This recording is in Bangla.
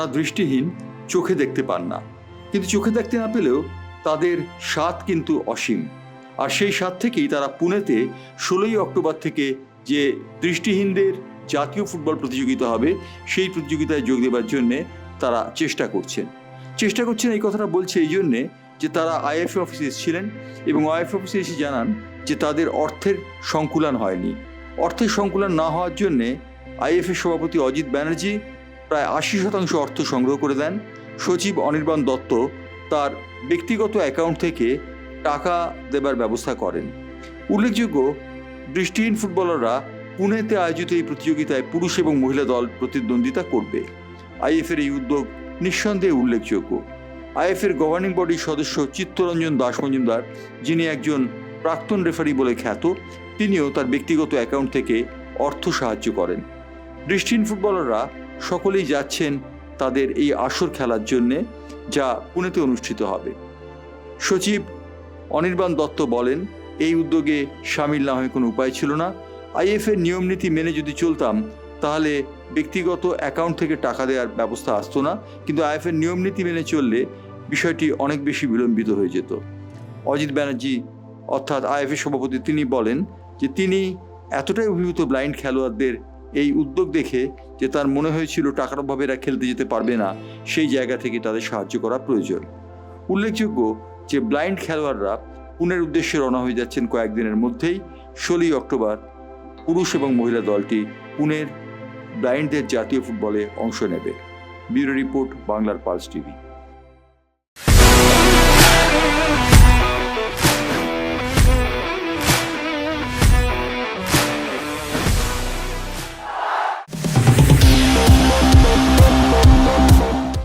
যারা দৃষ্টিহীন, চোখে দেখতে পান না, কিন্তু চোখে দেখতে না পেলেও তাদের স্বাদ কিন্তু অসীম। আর সেই স্বাদ থেকেই তারা পুনেতে 16ই অক্টোবর থেকে যে দৃষ্টিহীনদের জাতীয় ফুটবল প্রতিযোগিতা হবে সেই প্রতিযোগিতায় যোগ দেওয়ার জন্যে তারা চেষ্টা করছেন। এই কথাটা বলছে এই জন্যে যে তারা আইএফএ অফিসে এসেছিলেন এবং আইএফএ অফিসে এসে জানান যে তাদের অর্থের সংকুলান হয়নি। অর্থের সংকুলান না হওয়ার জন্যে আইএফএ সভাপতি অজিত ব্যানার্জি প্রায় 80% অর্থ সংগ্রহ করে দেন। সচিব অনির্বাণ দত্ত তার ব্যক্তিগত অ্যাকাউন্ট থেকে টাকা দেবার ব্যবস্থা করেন। উল্লেখযোগ্য, দৃষ্টিহীন ফুটবলাররা পুনেতে আয়োজিত এই প্রতিযোগিতায় পুরুষ এবং মহিলা দল প্রতিদ্বন্দ্বিতা করবে। আইএফের এই উদ্যোগ নিঃসন্দেহে উল্লেখযোগ্য। আইএফের গভর্নিং বডির সদস্য চিত্তরঞ্জন দাস মজুমদার, যিনি একজন প্রাক্তন রেফারি বলে খ্যাত, তিনিও তার ব্যক্তিগত অ্যাকাউন্ট থেকে অর্থ সাহায্য করেন। দৃষ্টিহীন ফুটবলাররা সকলেই যাচ্ছেন তাদের এই আসর খেলার জন্যে, যা পুনেতে অনুষ্ঠিত হবে। সচিব অনির্বাণ দত্ত বলেন, এই উদ্যোগে সামিল না হয়ে কোনো উপায় ছিল না। আইএফের নিয়মনীতি মেনে যদি চলতাম তাহলে ব্যক্তিগত অ্যাকাউন্ট থেকে টাকা দেওয়ার ব্যবস্থা আসতো না, কিন্তু আইএফের নিয়মনীতি মেনে চললে বিষয়টি অনেক বেশি বিলম্বিত হয়ে যেত। অজিত ব্যানার্জি অর্থাৎ আইএফের সভাপতি, তিনি বলেন যে তিনি এতটাই অভিভূত ব্লাইন্ড খেলোয়াড়দের এই উদ্যোগ দেখে যে তার মনে হয়েছিল টাকার অভাবে এরা খেলতে যেতে পারবে না, সেই জায়গা থেকে তাদের সাহায্য করা প্রয়োজন। উল্লেখযোগ্য যে ব্লাইন্ড খেলোয়াড়রা পুনের উদ্দেশ্যে রওনা হয়ে যাচ্ছেন কয়েকদিনের মধ্যেই। 16ই অক্টোবর পুরুষ এবং মহিলা দলটি পুনের ব্লাইন্ডদের জাতীয় ফুটবলে অংশ নেবে। ব্যুরো রিপোর্ট, বাংলার পালস টিভি।